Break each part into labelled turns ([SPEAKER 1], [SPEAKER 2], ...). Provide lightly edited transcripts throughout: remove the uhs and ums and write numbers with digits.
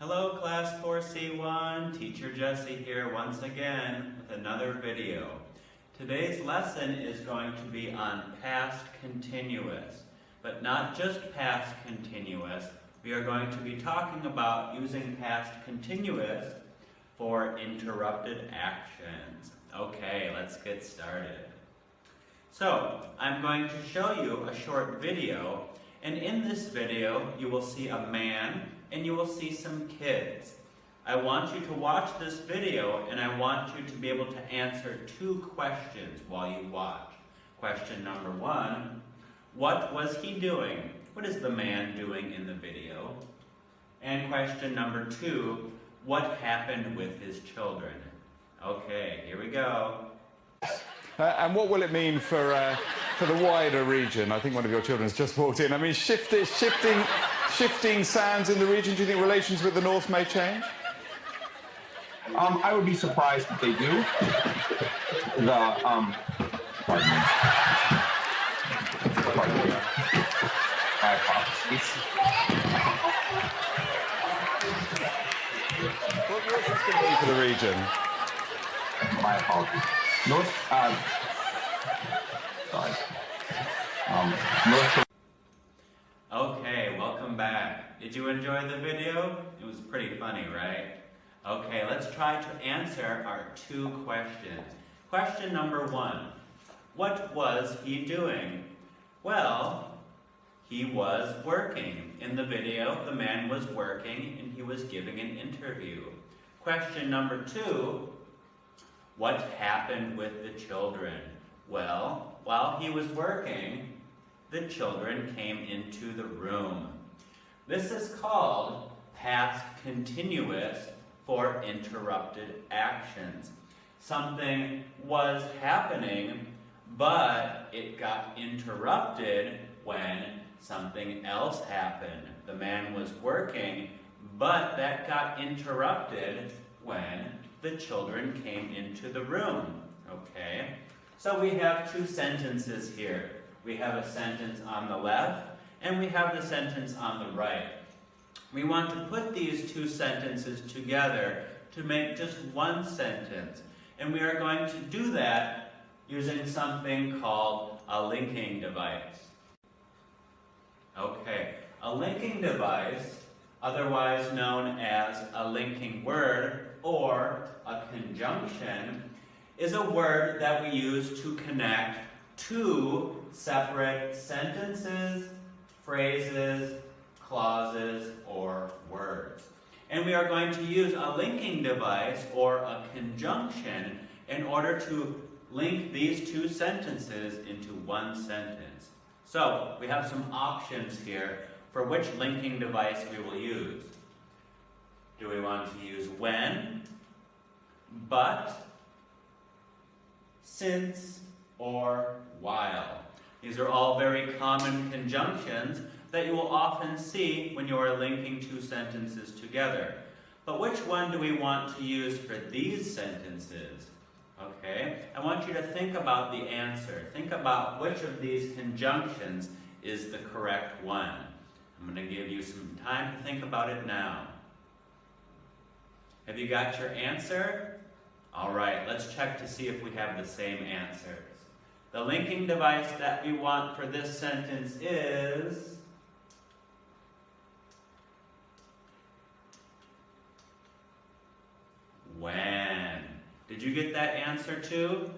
[SPEAKER 1] Hello Class 4C1, Teacher Jesse here once again with another video. Today's lesson is going to be on past continuous, but not just past continuous. We are going to be talking about using past continuous for interrupted actions. Okay, let's get started. So, I'm going to show you a short video, and in this video you will see a man and you will see some kids. I want you to watch this video and I want you to be able to answer two questions while you watch. Question number one, what was he doing? What is the man doing in the video? And question number two, what happened with his children? Okay, here we go.
[SPEAKER 2] And what will it mean for the wider region? I think one of your children has just walked in. I mean, shifting sands in the region, do you think relations with the North may change?
[SPEAKER 3] I would be surprised if they do. Pardon me. My apologies.
[SPEAKER 2] What's this going to mean for the region?
[SPEAKER 3] My apologies. North.
[SPEAKER 1] Okay, welcome back. Did you enjoy the video? It was pretty funny, right? Okay, let's try to answer our two questions. Question number one, what was he doing? Well, he was working. In the video, the man was working and he was giving an interview. Question number two, what happened with the children? Well, while he was working, the children came into the room. This is called past continuous for interrupted actions. Something was happening, but it got interrupted when something else happened. The man was working, but that got interrupted when the children came into the room. Okay? So we have two sentences here. We have a sentence on the left, and we have the sentence on the right. We want to put these two sentences together to make just one sentence. And we are going to do that using something called a linking device. Okay, a linking device, otherwise known as a linking word or a conjunction, is a word that we use to connect two separate sentences, phrases, clauses, or words. And we are going to use a linking device or a conjunction in order to link these two sentences into one sentence. So, we have some options here for which linking device we will use. Do we want to use when, but, since, or while? These are all very common conjunctions that you will often see when you are linking two sentences together. But which one do we want to use for these sentences? Okay, I want you to think about the answer. Think about which of these conjunctions is the correct one. I'm going to give you some time to think about it now. Have you got your answer? All right, let's check to see if we have the same answers. The linking device that we want for this sentence is when. Did you get that answer too?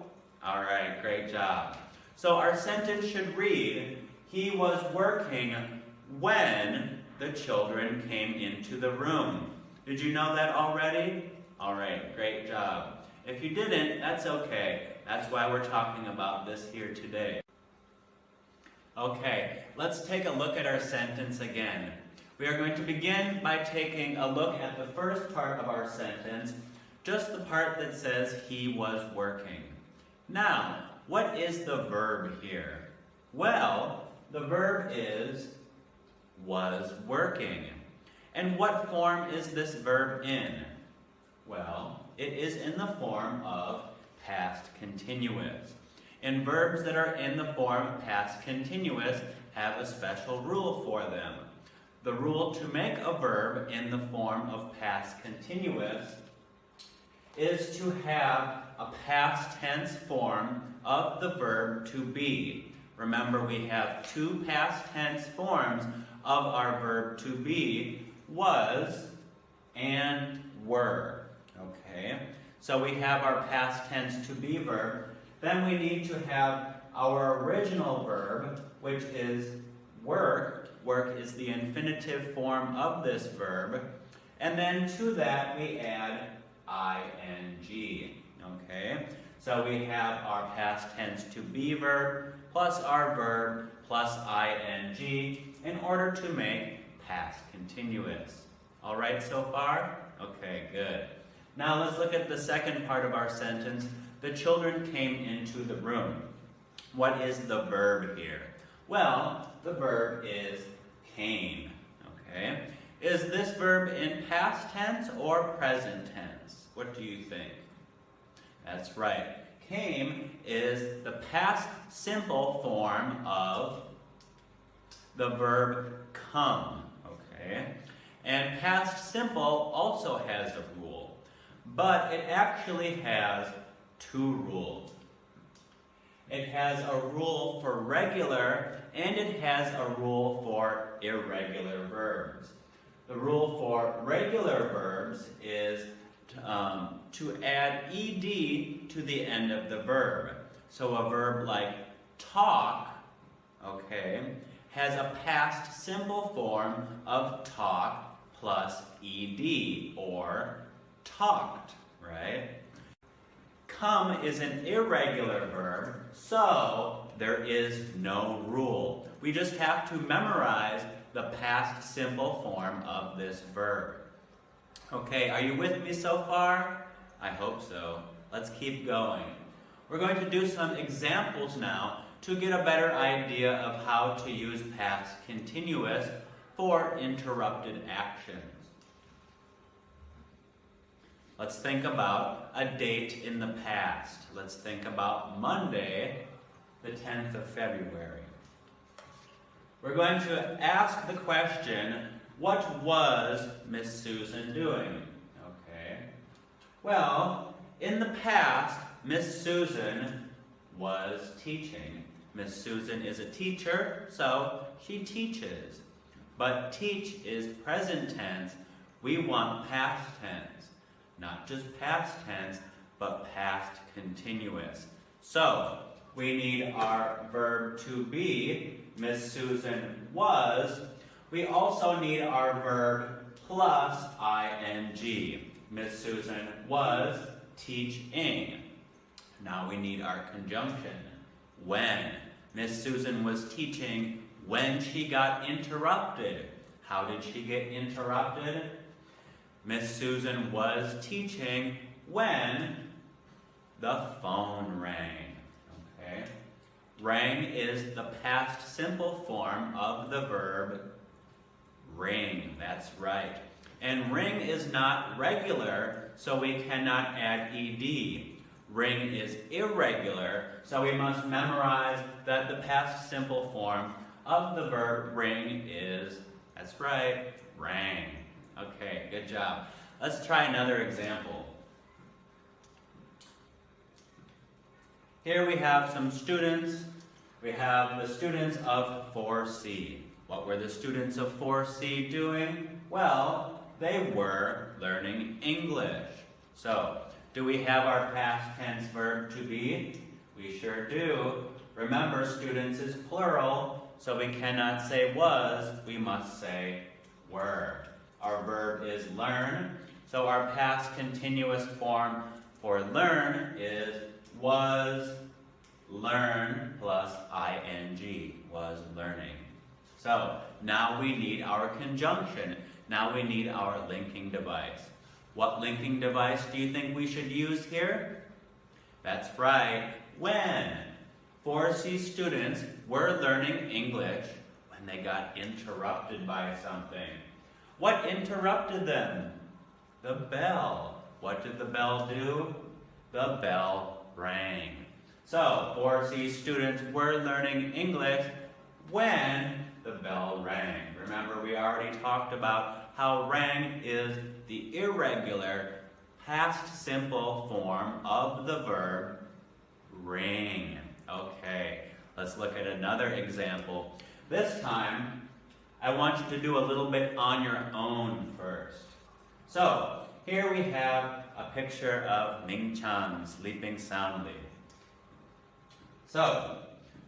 [SPEAKER 1] All right, great job. So our sentence should read, he was working when the children came into the room. Did you know that already? All right, great job. If you didn't, that's okay. That's why we're talking about this here today. Okay, let's take a look at our sentence again. We are going to begin by taking a look at the first part of our sentence, just the part that says he was working. Now, what is the verb here? Well, the verb is was working. And what form is this verb in? Well, it is in the form of past continuous. And verbs that are in the form past continuous have a special rule for them. the rule to make a verb in the form of past continuous is to have a past tense form of the verb to be. Remember, we have two past tense forms of our verb to be, was and were. Okay? So we have our past tense to be verb. Then we need to have our original verb, which is work. Work is the infinitive form of this verb. And then to that we add ing. Okay? So we have our past tense to be verb plus our verb plus ing in order to make past continuous. All right so far? Okay, good. Now let's look at the second part of our sentence. The children came into the room. What is the verb here? Well, the verb is came. Okay? Is this verb in past tense or present tense? What do you think? That's right. Came is the past simple form of the verb come. Okay? And past simple also has a rule, but it actually has two rules. It has a rule for regular and it has a rule for irregular verbs. The rule for regular verbs is to add ed to the end of the verb. So a verb like talk, okay, has a past simple form of talk plus ed, or talked, right? Come is an irregular verb, so there is no rule. We just have to memorize the past simple form of this verb. Okay, are you with me so far? I hope so. Let's keep going. We're going to do some examples now to get a better idea of how to use past continuous for interrupted actions. Let's think about a date in the past. Let's think about Monday, the 10th of February. We're going to ask the question, what was Miss Susan doing? Okay. Well, in the past, Miss Susan was teaching. Miss Susan is a teacher, so she teaches. But teach is present tense. We want past tense. Not just past tense, but past continuous. So, we need our verb to be. Miss Susan was. We also need our verb plus ing. Miss Susan was teaching. Now we need our conjunction. When. Miss Susan was teaching when she got interrupted. How did she get interrupted? Miss Susan was teaching when the phone rang. Okay? Rang is the past simple form of the verb ring. That's right. And ring is not regular, so we cannot add ed. Ring is irregular, so we must memorize that the past simple form of the verb ring is, that's right, rang. Okay, good job. Let's try another example. Here we have some students. We have the students of 4C. What were the students of 4C doing? Well, they were learning English. So, do we have our past tense verb to be? We sure do. Remember, students is plural, so we cannot say was, we must say were. Our verb is learn, so our past continuous form for learn is was learn plus ing, was learning. So now we need our conjunction. Now we need our linking device. What linking device do you think we should use here? That's right, when. 4C students were learning English when they got interrupted by something. What interrupted them? The bell. What did the bell do? The bell rang. So, 4C students were learning English when the bell rang. Remember, we already talked about how rang is the irregular past simple form of the verb ring. Okay, let's look at another example. This time, I want you to do a little bit on your own first. So, here we have a picture of Ming Chang sleeping soundly. So,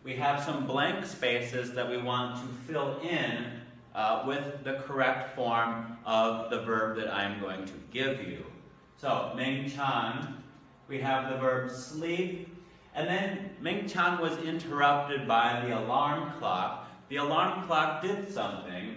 [SPEAKER 1] we have some blank spaces that we want to fill in with the correct form of the verb that I'm going to give you. So, Ming Chang, we have the verb sleep, and then Ming Chang was interrupted by the alarm clock. The alarm clock did something,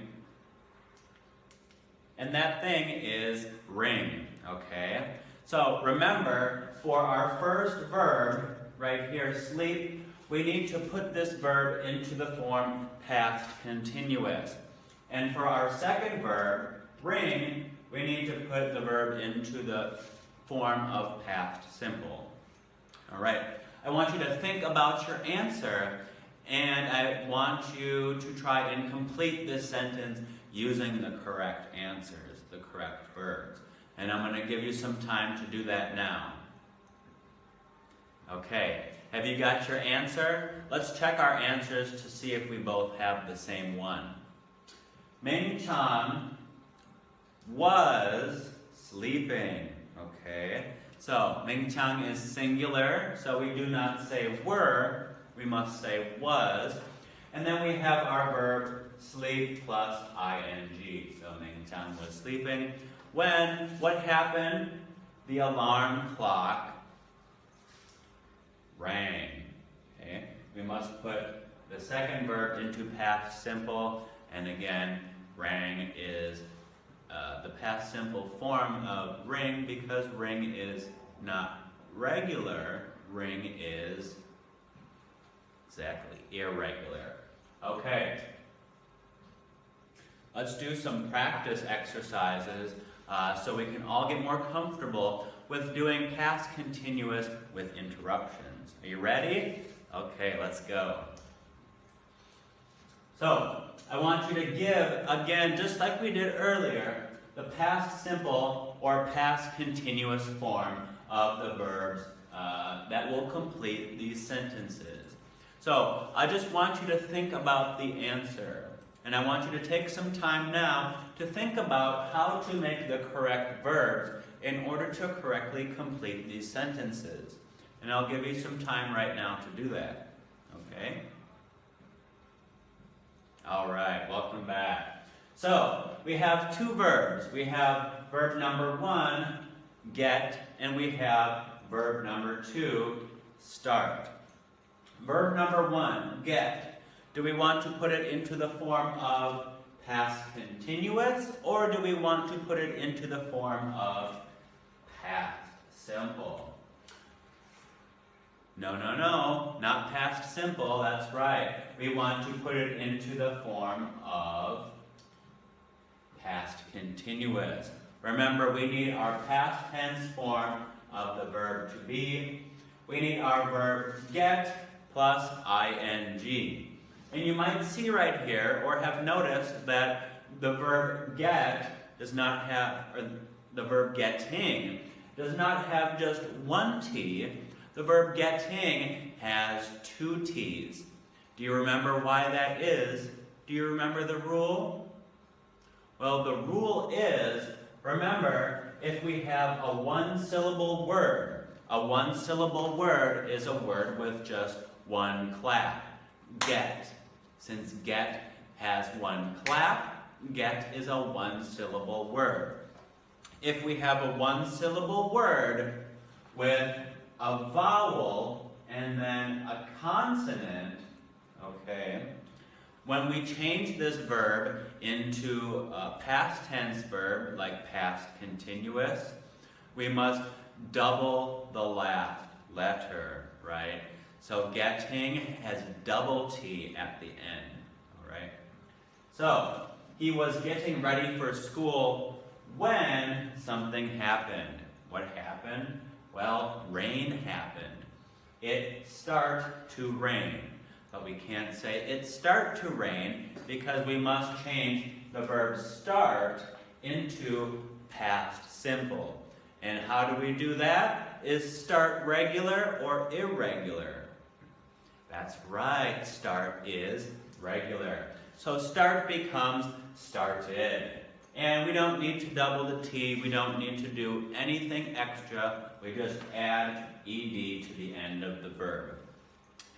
[SPEAKER 1] and that thing is ring, okay? So remember, for our first verb, right here, sleep, we need to put this verb into the form past continuous. And for our second verb, ring, we need to put the verb into the form of past simple. All right, I want you to think about your answer, and I want you to try and complete this sentence using the correct answers, the correct verbs. And I'm going to give you some time to do that now. Okay, have you got your answer? Let's check our answers to see if we both have the same one. Ming Chang was sleeping. Okay, so Ming Chang is singular, so we do not say were, we must say was. And then we have our verb sleep plus ing. So Ming Chang was sleeping. When, what happened? The alarm clock rang. Okay? We must put the second verb into past simple, and again, rang is the past simple form of ring, because ring is not regular, ring is exactly irregular. Okay, let's do some practice exercises so we can all get more comfortable with doing past continuous with interruptions. Are you ready? Okay, let's go. So, I want you to give, again, just like we did earlier, the past simple or past continuous form of the verbs that will complete these sentences. So, I just want you to think about the answer. And I want you to take some time now to think about how to make the correct verbs in order to correctly complete these sentences. And I'll give you some time right now to do that. Okay? All right, welcome back. So, we have two verbs. We have verb number 1, get, and we have verb number 2, start. Verb number 1, get. Do we want to put it into the form of past continuous, or do we want to put it into the form of past simple? No, not past simple, that's right. We want to put it into the form of past continuous. Remember, we need our past tense form of the verb to be. We need our verb get plus ing. And you might see right here, or have noticed, that the verb get does not have, or the verb getting does not have just one T. The verb getting has 2 T's. Do you remember why that is? Do you remember the rule? Well, the rule is, remember, if we have a one-syllable word is a word with just one clap. Get. Since get has one clap, get is a one-syllable word. If we have a one-syllable word with a vowel and then a consonant, okay, when we change this verb into a past tense verb, like past continuous, we must double the last letter, right? So getting has double T at the end, all right? So he was getting ready for school when something happened. What happened? Well, rain happened. It started to rain. but we can't say it start to rain because we must change the verb start into past simple. And how do we do that? Is start regular or irregular? That's right, start is regular. So start becomes started. And we don't need to double the T, we don't need to do anything extra, we just add ed to the end of the verb.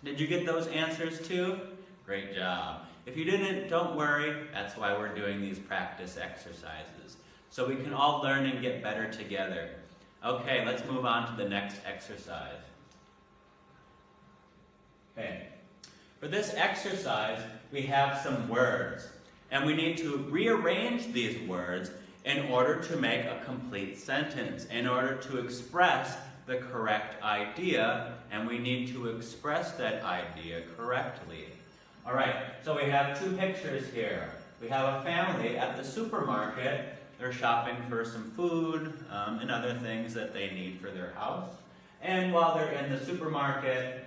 [SPEAKER 1] Did you get those answers too? Great job. If you didn't, don't worry, that's why we're doing these practice exercises. So we can all learn and get better together. Okay, let's move on to the next exercise. Okay, for this exercise, we have some words. And we need to rearrange these words in order to make a complete sentence, in order to express the correct idea, and we need to express that idea correctly. All right, so we have two pictures here. We have a family at the supermarket. They're shopping for some food and other things that they need for their house. And while they're in the supermarket,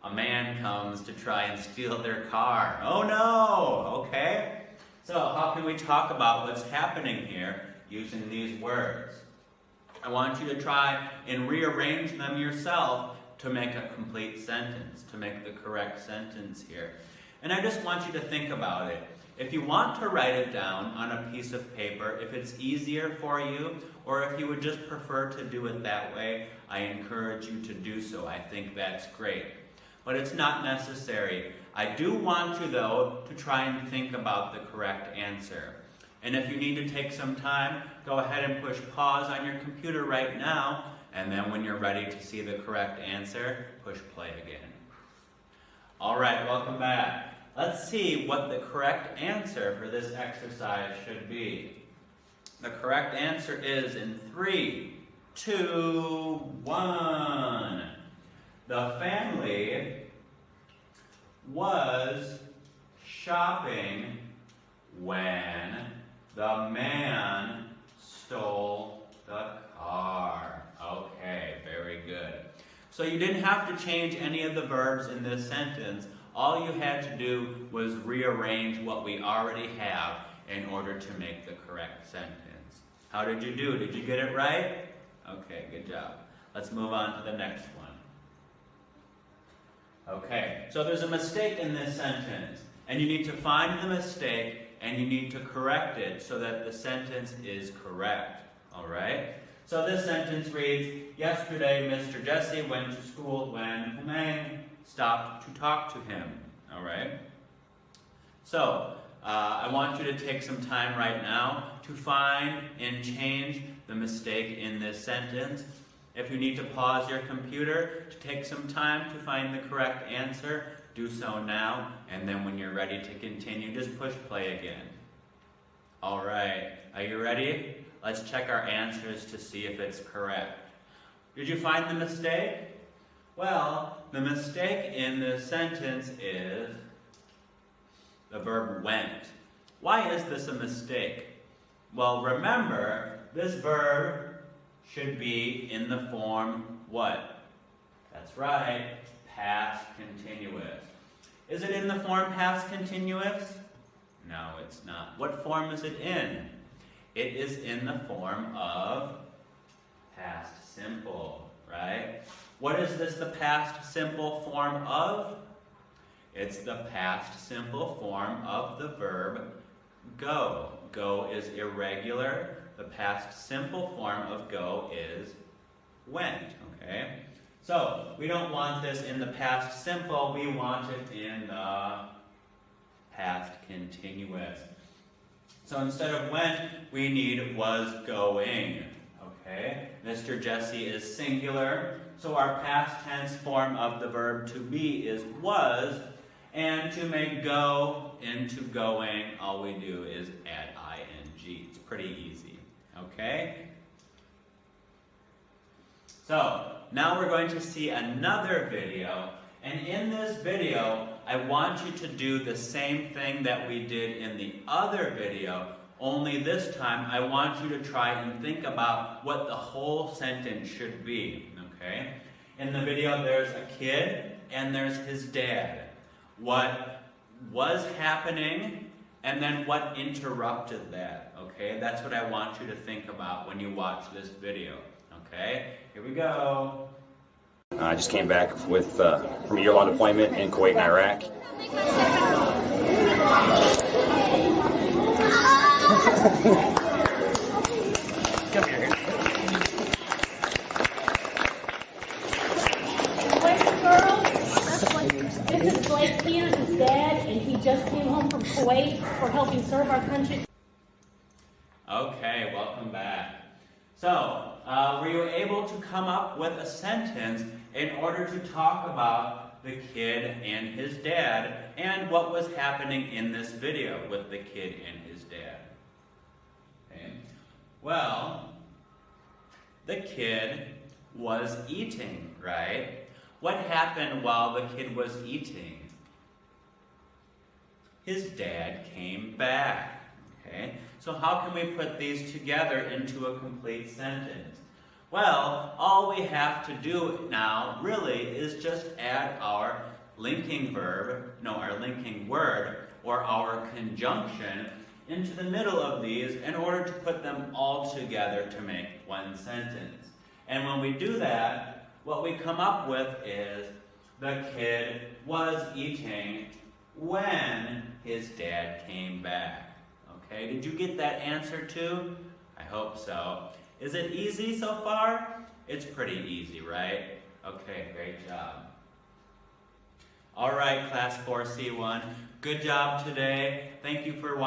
[SPEAKER 1] a man comes to try and steal their car. Oh no, okay? So how can we talk about what's happening here using these words? I want you to try and rearrange them yourself to make a complete sentence, to make the correct sentence here. And I just want you to think about it. If you want to write it down on a piece of paper, if it's easier for you, or if you would just prefer to do it that way, I encourage you to do so. I think that's great. But it's not necessary. I do want you, though, to try and think about the correct answer. And if you need to take some time, go ahead and push pause on your computer right now, and then when you're ready to see the correct answer, push play again. All right, welcome back. Let's see what the correct answer for this exercise should be. The correct answer is in 3, 2, 1. The family was shopping when the man stole the car. Okay, very good. So you didn't have to change any of the verbs in this sentence. All you had to do was rearrange what we already have in order to make the correct sentence. How did you do? Did you get it right? Okay, good job. Let's move on to the next one. Okay, so there's a mistake in this sentence, and you need to find the mistake and you need to correct it so that the sentence is correct. All right? So this sentence reads, yesterday Mr. Jesse went to school when Humang stopped to talk to him. All right? So, I want you to take some time right now to find and change the mistake in this sentence. If you need to pause your computer to take some time to find the correct answer, do so now, and then when you're ready to continue, just push play again. All right, are you ready? Let's check our answers to see if it's correct. Did you find the mistake? Well, the mistake in this sentence is the verb went. Why is this a mistake? Well, remember, this verb should be in the form what? That's right, past continuous. Is it in the form past continuous? No, it's not. What form is it in? It is in the form of past simple, right? What is this the past simple form of? It's the past simple form of the verb go. Go is irregular. The past simple form of go is went, okay? So, we don't want this in the past simple, we want it in the past continuous. So instead of went, we need was going, okay? Mr. Jesse is singular, so our past tense form of the verb to be is was, and to make go into going, all we do is add ing. It's pretty easy, okay? So, now we're going to see another video, and in this video, I want you to do the same thing that we did in the other video, only this time I want you to try and think about what the whole sentence should be, okay? In the video, there's a kid and there's his dad. what was happening, and then what interrupted that, okay? That's what I want you to think about when you watch this video, okay? Here we go.
[SPEAKER 4] I just came back from a year-long deployment in Kuwait and Iraq. Come here.
[SPEAKER 5] This is Blake Peters' dad, and he just came home from Kuwait for helping serve our country.
[SPEAKER 1] Okay, welcome back. So, were you able to come up with a sentence in order to talk about the kid and his dad and what was happening in this video with the kid and his dad? Okay. Well, the kid was eating, right? What happened while the kid was eating? His dad came back, okay? So how can we put these together into a complete sentence? Well, all we have to do now really is just add our linking verb, our linking word, or our conjunction into the middle of these in order to put them all together to make one sentence. And when we do that, what we come up with is the kid was eating when his dad came back. Okay, did you get that answer too? I hope so. Is it easy so far? It's pretty easy, right? Okay, great job. All right, Class 4C1, good job today. Thank you for watching.